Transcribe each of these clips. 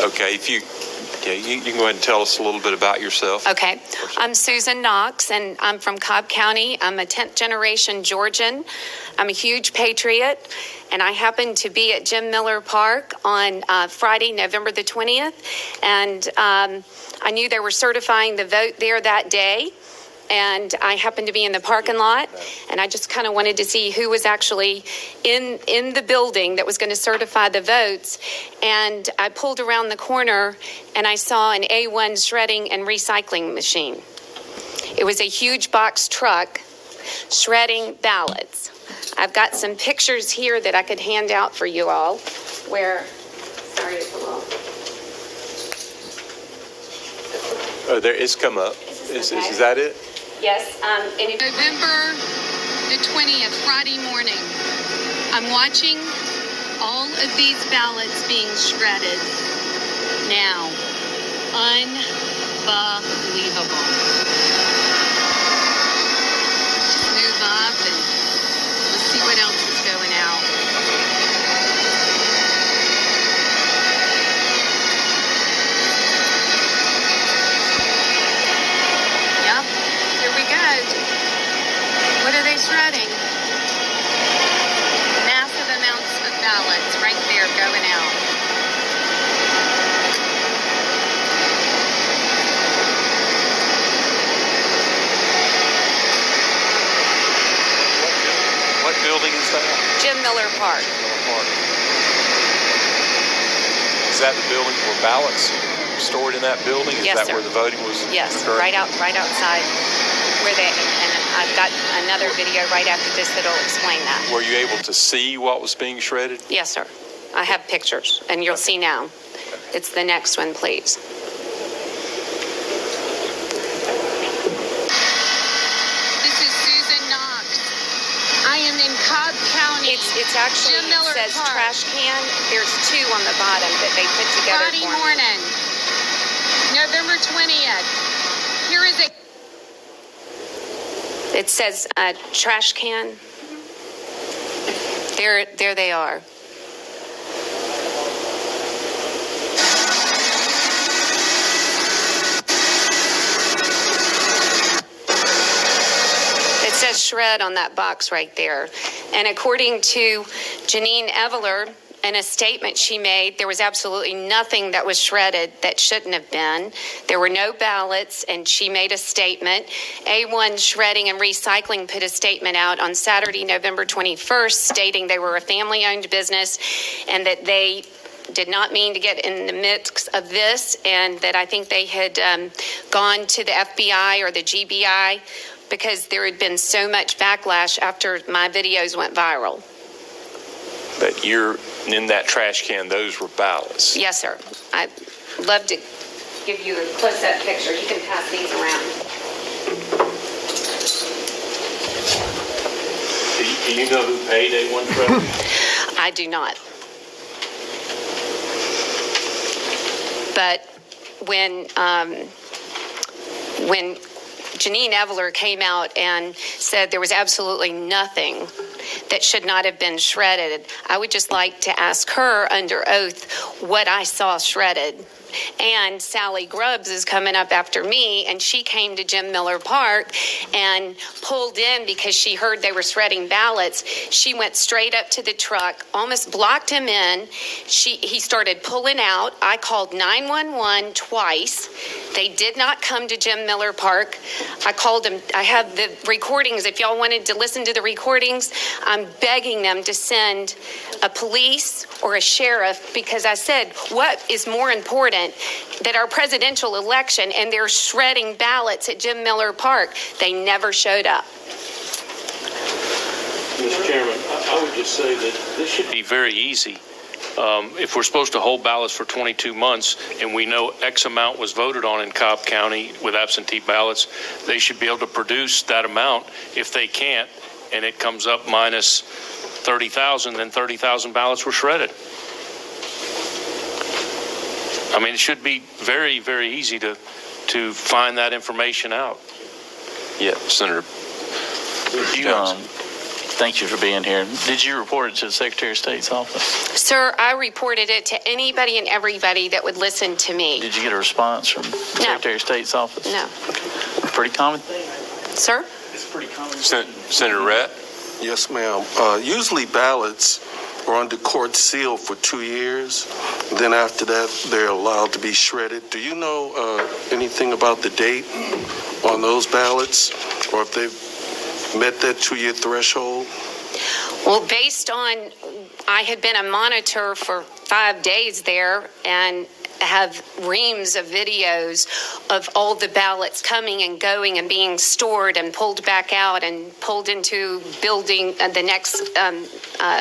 Okay, you can go ahead and tell us a little bit about yourself. Okay, I'm Susan Knox, and I'm from Cobb County. I'm a 10th generation Georgian. I'm a huge patriot, and I happened to be at Jim Miller Park on Friday, November the 20th, and I knew they were certifying the vote there that day. And I happened to be in the parking lot, and I just kind of wanted to see who was actually in the building that was going to certify the votes. And I pulled around the corner, and I saw an A1 shredding and recycling machine. It was a huge box truck shredding ballots. I've got some pictures here that I could hand out for you all, where, sorry, it's a little. Oh, there, it's come up. Is that it? Yes, and November the 20th, Friday morning, I'm watching all of these ballots being shredded now. Unbelievable. Just move up and let's see what else is going out. Yep. Here we go. What are they shredding? Massive amounts of ballots right there going out. What building is that? Jim Miller Park. Is that the building where ballots stored in that building? Is Yes, that sir. where the voting was? Yes, occurring? right outside where they, and I've got another video right after this that'll explain that. Were you able to see what was being shredded? Yes, sir. I have pictures, and you'll see now. It's the next one, please. This is Susan Knox. I am in Cobb County. It's actually, Jim Miller says Park. Trash can. There's two on the bottom that they put together Friday for me. morning, November 20th. Here is a... It says trash can. There they are. It says shred on that box right there. And according to Janine Eveler, in a statement she made, there was absolutely nothing that was shredded that shouldn't have been. There were no ballots, and she made a statement. A1 Shredding and Recycling put a statement out on Saturday, November 21st, stating they were a family-owned business and that they did not mean to get in the mix of this, and that I think they had gone to the FBI or the GBI because there had been so much backlash after my videos went viral. But you're in that trash can, those were ballots. Yes, sir. I'd love to give you a close-up picture. You can pass these around. Do you know who paid A1 Shredding? I do not. But when Janine Eveler came out and said there was absolutely nothing that should not have been shredded, I would just like to ask her under oath what I saw shredded. And Sally Grubbs is coming up after me, and she came to Jim Miller Park and pulled in because she heard they were shredding ballots. She went straight up to the truck, almost blocked him in. He started pulling out. I called 911 twice. They did not come to Jim Miller Park. I called them. I have the recordings. If y'all wanted to listen to the recordings, I'm begging them to send a police or a sheriff, because I said, what is more important that our presidential election, and they're shredding ballots at Jim Miller Park? They never showed up. Mr. Chairman, I would just say that this should be very easy. If we're supposed to hold ballots for 22 months and we know X amount was voted on in Cobb County with absentee ballots, they should be able to produce that amount. If they can't, and it comes up minus 30,000, then 30,000 ballots were shredded. I mean, it should be very, very easy to find that information out. Yeah, Senator. Thank you for being here. Did you report it to the Secretary of State's office? Sir, I reported it to anybody and everybody that would listen to me. Did you get a response from the Secretary of State's office? No. Pretty common thing. Sir? It's pretty common. Senator Rett? Yes, ma'am. Usually ballots are under court seal for 2 years. Then after that, they're allowed to be shredded. Do you know anything about the date on those ballots, or if they've met that 2-year threshold? Well, based on, I had been a monitor for 5 days there and have reams of videos of all the ballots coming and going and being stored and pulled back out and pulled into building the next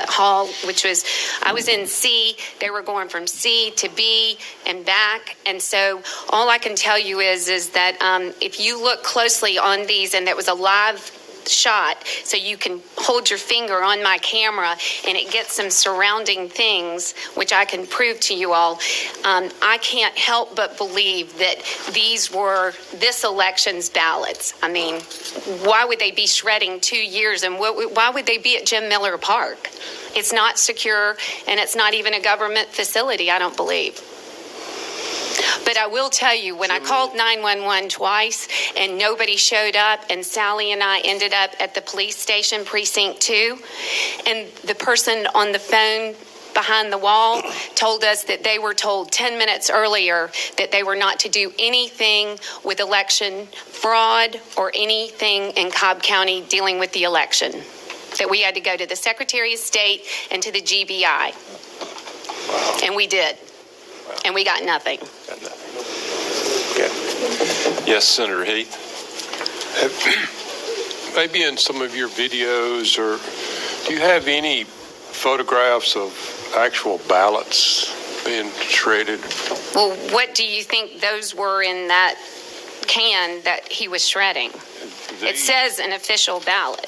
hall, which was, I was in C. They were going from C to B and back. And so all I can tell you is that if you look closely on these, and that was a live shot, so you can hold your finger on my camera and it gets some surrounding things, which I can prove to you all. I can't help but believe that these were this election's ballots. I mean, why would they be shredding 2 years, and why would they be at Jim Miller Park? It's not secure, and it's not even a government facility, I don't believe. But I will tell you, when I called 911 twice and nobody showed up, and Sally and I ended up at the police station, precinct 2, and the person on the phone behind the wall told us that they were told 10 minutes earlier that they were not to do anything with election fraud or anything in Cobb County dealing with the election, that we had to go to the Secretary of State and to the GBI. And we did. And we got nothing. Okay. Yes, Senator Heath. Maybe in some of your videos, or do you have any photographs of actual ballots being shredded? Well, what do you think those were in that can that he was shredding? It says an official ballot.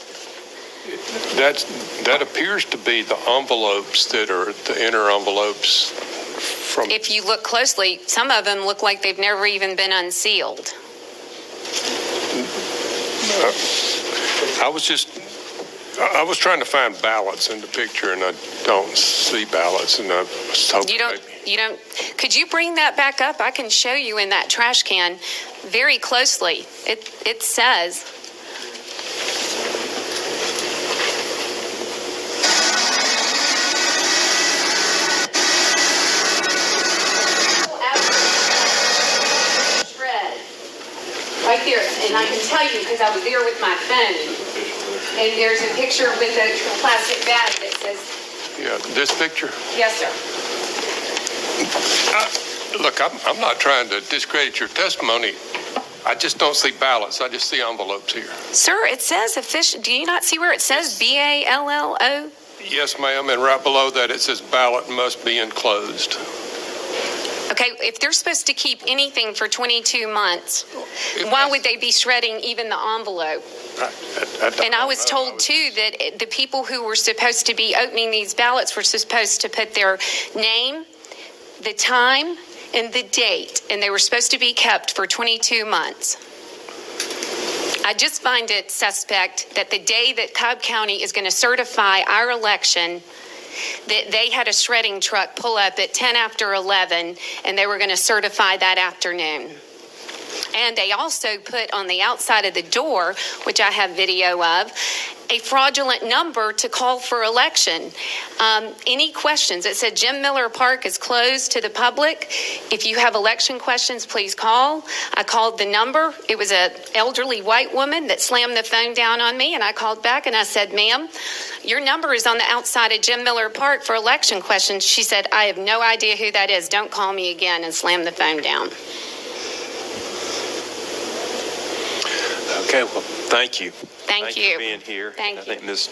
That appears to be the envelopes that are the inner envelopes from. If you look closely, some of them look like they've never even been unsealed. I was trying to find ballots in the picture, and I don't see ballots, and I was hoping Could you bring that back up? I can show you in that trash can very closely. It says. Right there, and I can tell you because I was there with my phone. And there's a picture with a plastic bag that says. Yeah, this picture. Yes, sir. Look, I'm not trying to discredit your testimony. I just don't see ballots. I just see envelopes here. Sir, it says official. Do you not see where it says BALLO? Yes, ma'am, and right below that it says ballot must be enclosed. Okay, if they're supposed to keep anything for 22 months, why would they be shredding even the envelope? And I was told, too, that the people who were supposed to be opening these ballots were supposed to put their name, the time, and the date, and they were supposed to be kept for 22 months. I just find it suspect that the day that Cobb County is going to certify our election, that they had a shredding truck pull up at 10 after 11, and they were going to certify that afternoon. And they also put on the outside of the door, which I have video of, a fraudulent number to call for election. Any questions? It said Jim Miller Park is closed to the public. If you have election questions, please call. I called the number. It was an elderly white woman that slammed the phone down on me, and I called back and I said, ma'am, your number is on the outside of Jim Miller Park for election questions. She said, I have no idea who that is. Don't call me again, and slammed the phone down. Okay, well, thank you. Thank you for being here. Thank I think you. Ms.